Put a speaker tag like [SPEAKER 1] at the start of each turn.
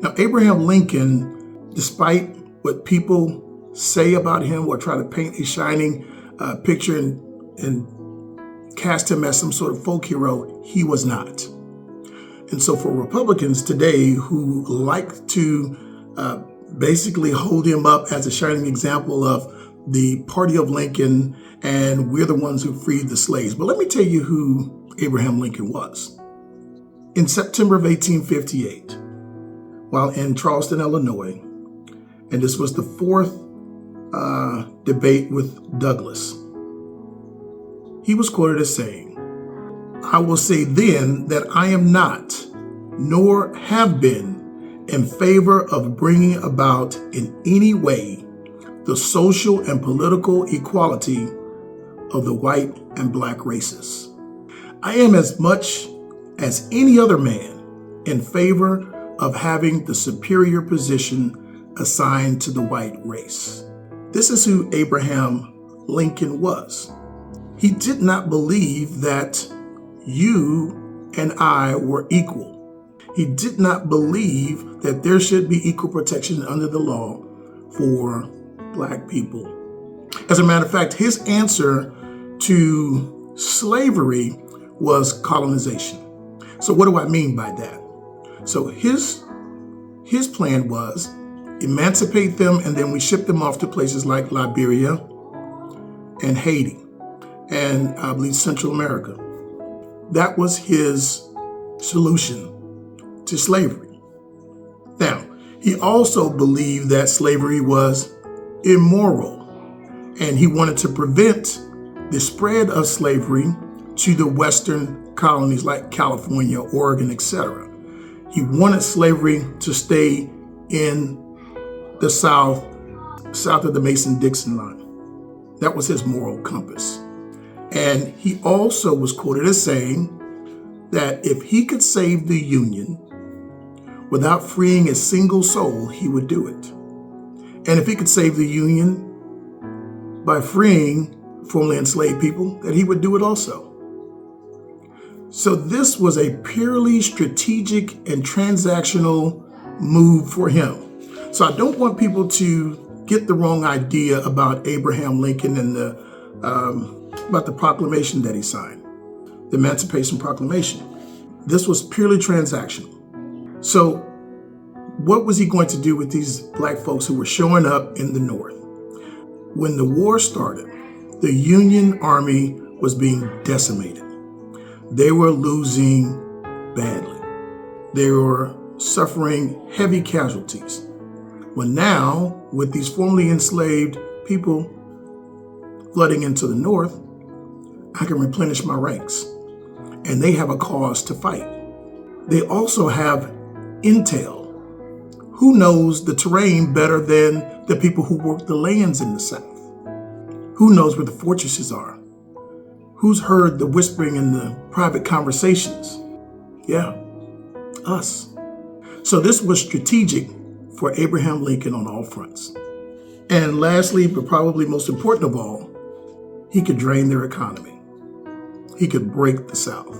[SPEAKER 1] Now, Abraham Lincoln, despite what people say about him or try to paint a shining picture and cast him as some sort of folk hero, he was not. And so for Republicans today who like to basically hold him up as a shining example of the party of Lincoln and we're the ones who freed the slaves. But let me tell you who Abraham Lincoln was. In September of 1858, while in Charleston, Illinois, and this was the fourth debate with Douglas, he was quoted as saying, "I will say then that I am not, nor have been, in favor of bringing about in any way the social and political equality of the white and black races. I am as much as any other man in favor of having the superior position assigned to the white race." This is who Abraham Lincoln was. He did not believe that you and I were equal. He did not believe that there should be equal protection under the law for black people. As a matter of fact, his answer to slavery was colonization. So what do I mean by that? So his plan was emancipate them, and then we ship them off to places like Liberia and Haiti and I believe Central America. That was his solution to slavery. Now, he also believed that slavery was immoral, and he wanted to prevent the spread of slavery to the Western colonies like California, Oregon, etc. He wanted slavery to stay in the south of the Mason-Dixon line. That was his moral compass. And he also was quoted as saying that if he could save the Union without freeing a single soul, he would do it. And if he could save the Union by freeing formerly enslaved people, that he would do it also. So this was a purely strategic and transactional move for him. So I don't want people to get the wrong idea about Abraham Lincoln and about the proclamation that he signed, the Emancipation Proclamation. This was purely transactional. So what was he going to do with these black folks who were showing up in the North? When the war started, the Union Army was being decimated. They were losing badly. They were suffering heavy casualties. Well, now, with these formerly enslaved people flooding into the North, I can replenish my ranks. And they have a cause to fight. They also have intel. Who knows the terrain better than the people who work the lands in the South? Who knows where the fortresses are? Who's heard the whispering and the private conversations? Yeah, us. So this was strategic for Abraham Lincoln on all fronts. And lastly, but probably most important of all, he could drain their economy. He could break the South.